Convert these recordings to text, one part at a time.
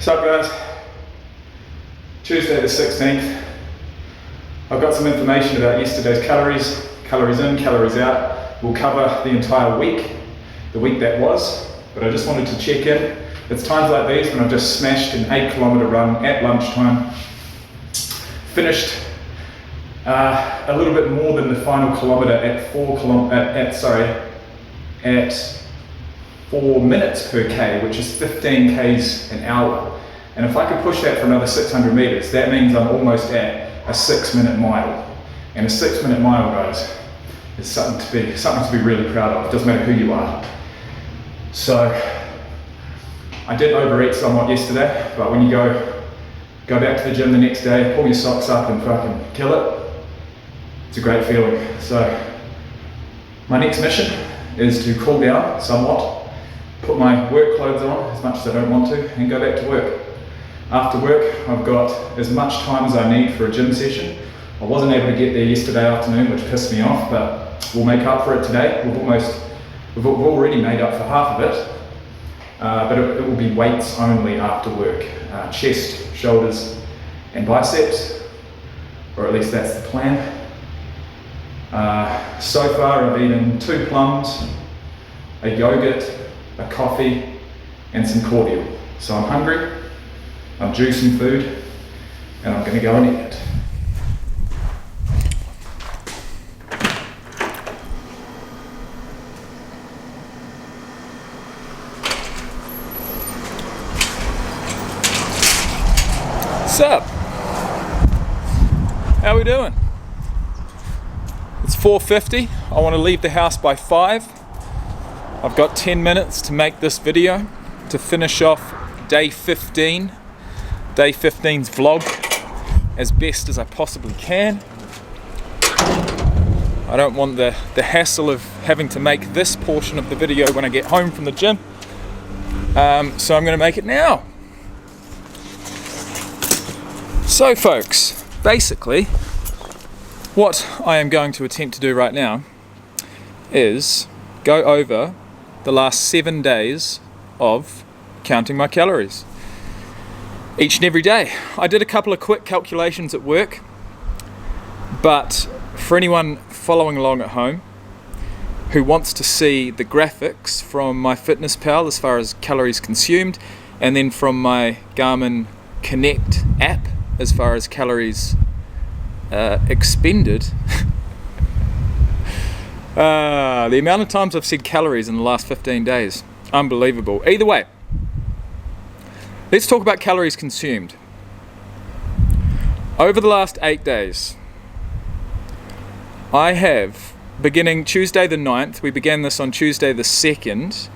What's up guys? Tuesday the 16th. I've got some information about yesterday's calories, calories in, calories out. We'll cover the entire week, the week that was, but I just wanted to check in. It's times like these when I've just smashed an 8-kilometer run at lunchtime, finished a little bit more than the final kilometer at 4 minutes per K, which is 15 Ks an hour. And if I could push that for another 600 meters, that means I'm almost at a 6-minute mile. And a 6-minute mile, guys, is something to be really proud of. It doesn't matter who you are. So I did overeat somewhat yesterday, but when you go back to the gym the next day, pull your socks up and fucking kill it, it's a great feeling. So my next mission is to cool down somewhat, put my work clothes on as much as I don't want to, and go back to work. After work, I've got as much time as I need for a gym session. I wasn't able to get there yesterday afternoon, which pissed me off, but we'll make up for it today. We've already made up for half of it, but it will be weights only after work. Chest, shoulders, and biceps, or at least that's the plan. So far I've eaten 2 plums, a yogurt, a coffee, and some cordial. So I'm hungry, I'm juicing food, and I'm going to go and eat it. What's up? How we doing? It's 4:50. I want to leave the house by 5. I've got 10 minutes to make this video to finish off day 15. Day 15's vlog as best as I possibly can. I don't want the hassle of having to make this portion of the video when I get home from the gym. So I'm going to make it now. So folks, basically what I am going to attempt to do right now is go over the last 7 days of counting my calories. Each and every day. I did a couple of quick calculations at work, but for anyone following along at home who wants to see the graphics from myfitnesspal as far as calories consumed, and then from my Garmin Connect app as far as calories expended, the amount of times I've said calories in the last 15 days, unbelievable. Either way, let's talk about calories consumed. Over the last 8 days, I have, beginning Tuesday the 9th, we began this on Tuesday the 2nd,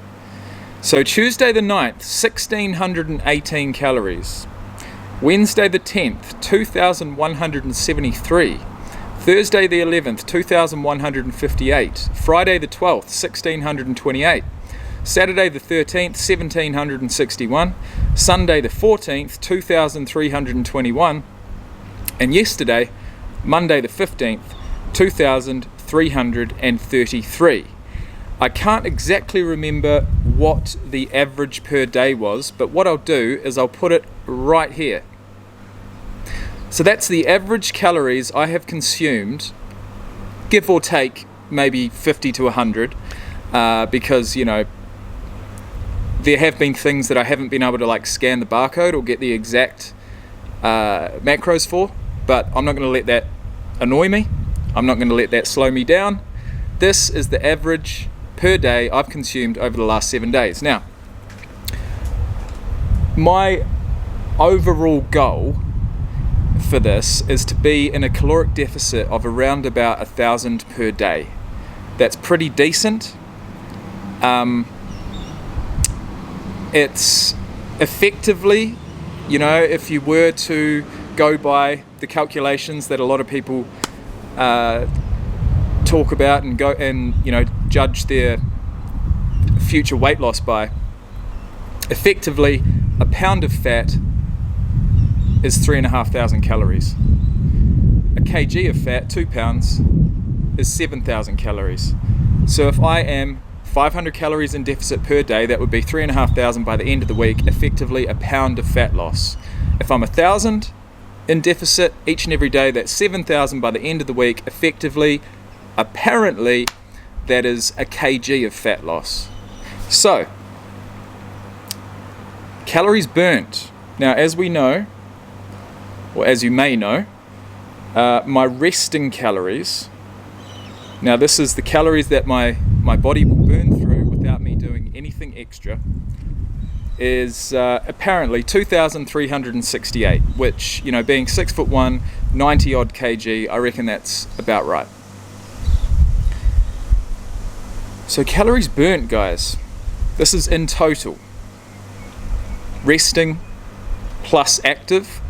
so Tuesday the 9th, 1,618 calories. Wednesday the 10th, 2,173. Thursday the 11th, 2,158. Friday the 12th, 1,628. Saturday the 13th, 1,761. Sunday the 14th, 2,321. And yesterday, Monday the 15th, 2,333. I can't exactly remember what the average per day was, but what I'll do is I'll put it right here. So that's the average calories I have consumed, give or take maybe 50 to 100, because, you know, there have been things that I haven't been able to like scan the barcode or get the exact macros for, but I'm not going to let that annoy me. I'm not going to let that slow me down. This is the average per day I've consumed over the last 7 days. Now, my overall goal for this is to be in a caloric deficit of around about 1,000 per day. That's pretty decent. It's effectively, you know, if you were to go by the calculations that a lot of people talk about and go and, you know, judge their future weight loss by, effectively a pound of fat is 3,500 calories. A kg of fat, 2 pounds, is 7,000 calories. So if I am 500 calories in deficit per day, that would be 3,500 by the end of the week, effectively a pound of fat loss. If I'm 1,000 in deficit each and every day, that's 7,000 by the end of the week, effectively, apparently, that is a kg of fat loss. So, calories burnt. Now, as we know, or as you may know, my resting calories, now this is the calories that my body will burn through without me doing anything extra, is apparently 2,368, which, you know, being 6'1", 90 odd kg, I reckon that's about right. So calories burnt, guys, this is in total. Resting plus active.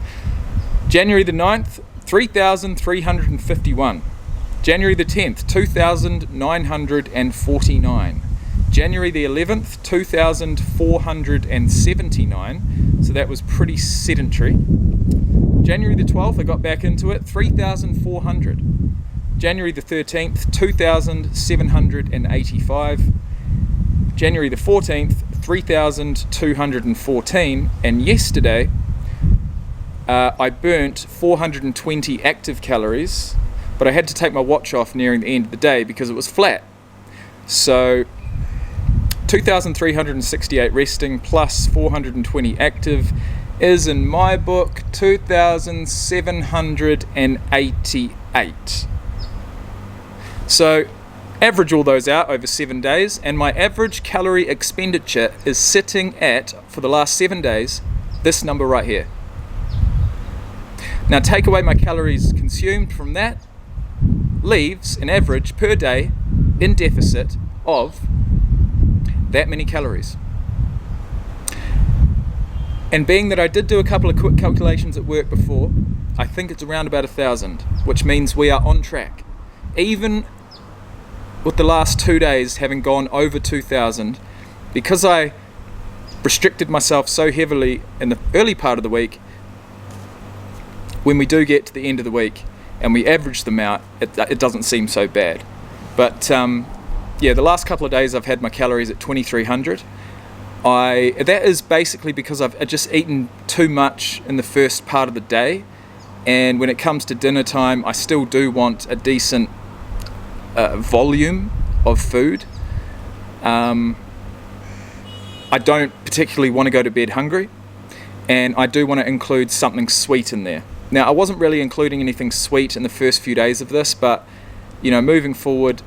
January the 9th, 3,351. January the 10th, 2,949. January the 11th, 2,479. So that was pretty sedentary. January the 12th, I got back into it, 3,400. January the 13th, 2,785. January the 14th, 3,214. And yesterday, I burnt 420 active calories, but I had to take my watch off nearing the end of the day because it was flat. So 2,368 resting plus 420 active is, in my book, 2,788. So average all those out over 7 days, and my average calorie expenditure is sitting at, for the last 7 days, this number right here. Now take away my calories consumed from that, leaves an average per day in deficit of that many calories. And being that I did do a couple of quick calculations at work before, I think it's around about 1,000, which means we are on track. Even with the last 2 days having gone over 2,000, because I restricted myself so heavily in the early part of the week, when we do get to the end of the week and we average them out, it doesn't seem so bad. But yeah, the last couple of days I've had my calories at 2,300. That is basically because I've just eaten too much in the first part of the day, and when it comes to dinner time, I still do want a decent volume of food. I don't particularly want to go to bed hungry, and I do want to include something sweet in there. Now, I wasn't really including anything sweet in the first few days of this, but you know, moving forward,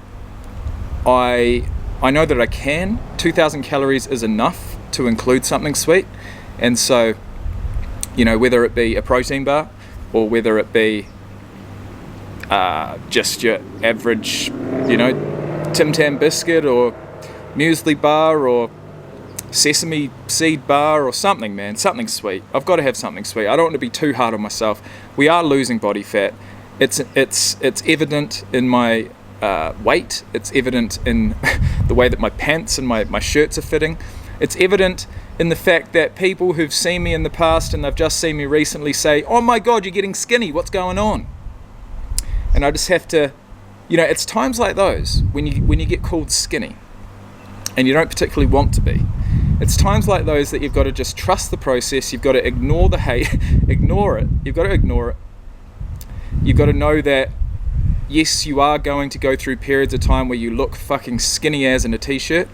I know that I can. 2,000 calories is enough to include something sweet, and so, you know, whether it be a protein bar or whether it be just your average, you know, Tim Tam biscuit or muesli bar or sesame seed bar or something, man, something sweet. I've got to have something sweet. I don't want to be too hard on myself. We are losing body fat. It's evident in my weight. It's evident in the way that my pants and my shirts are fitting. It's evident in the fact that people who've seen me in the past and they've just seen me recently say, "Oh my God, you're getting skinny. What's going on?" And I just have to, you know, it's times like those when you get called skinny and you don't particularly want to be. It's times like those that you've got to just trust the process. You've got to ignore the hate, ignore it. You've got to ignore it. You've got to know that, yes, you are going to go through periods of time where you look fucking skinny as in a t-shirt,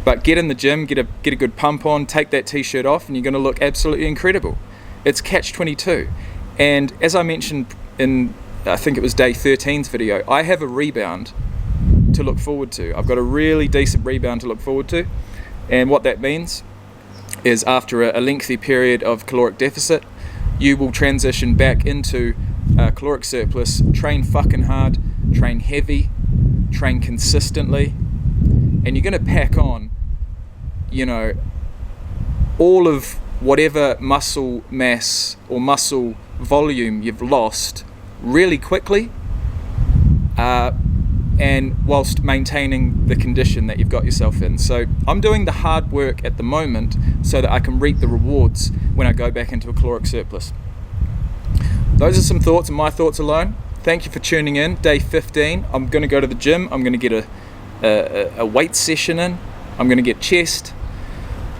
but get in the gym, get a good pump on, take that t-shirt off, and you're going to look absolutely incredible. It's catch-22. And as I mentioned in, I think it was day 13's video, I have a rebound to look forward to. I've got a really decent rebound to look forward to. And what that means is after a lengthy period of caloric deficit, you will transition back into caloric surplus, train fucking hard, train heavy, train consistently, and you're going to pack on, you know, all of whatever muscle mass or muscle volume you've lost really quickly, and whilst maintaining the condition that you've got yourself in. So I'm doing the hard work at the moment so that I can reap the rewards when I go back into a caloric surplus. Those are some thoughts and my thoughts alone. Thank you for tuning in. Day 15, I'm going to go to the gym. I'm going to get a weight session in. I'm going to get chest.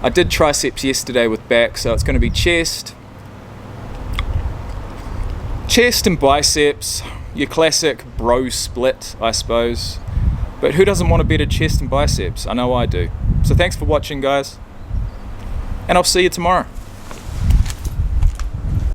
I did triceps yesterday with back, so it's going to be chest and biceps, your classic bro split, I suppose. But who doesn't want a better chest and biceps? I know I do. So thanks for watching, guys, and I'll see you tomorrow.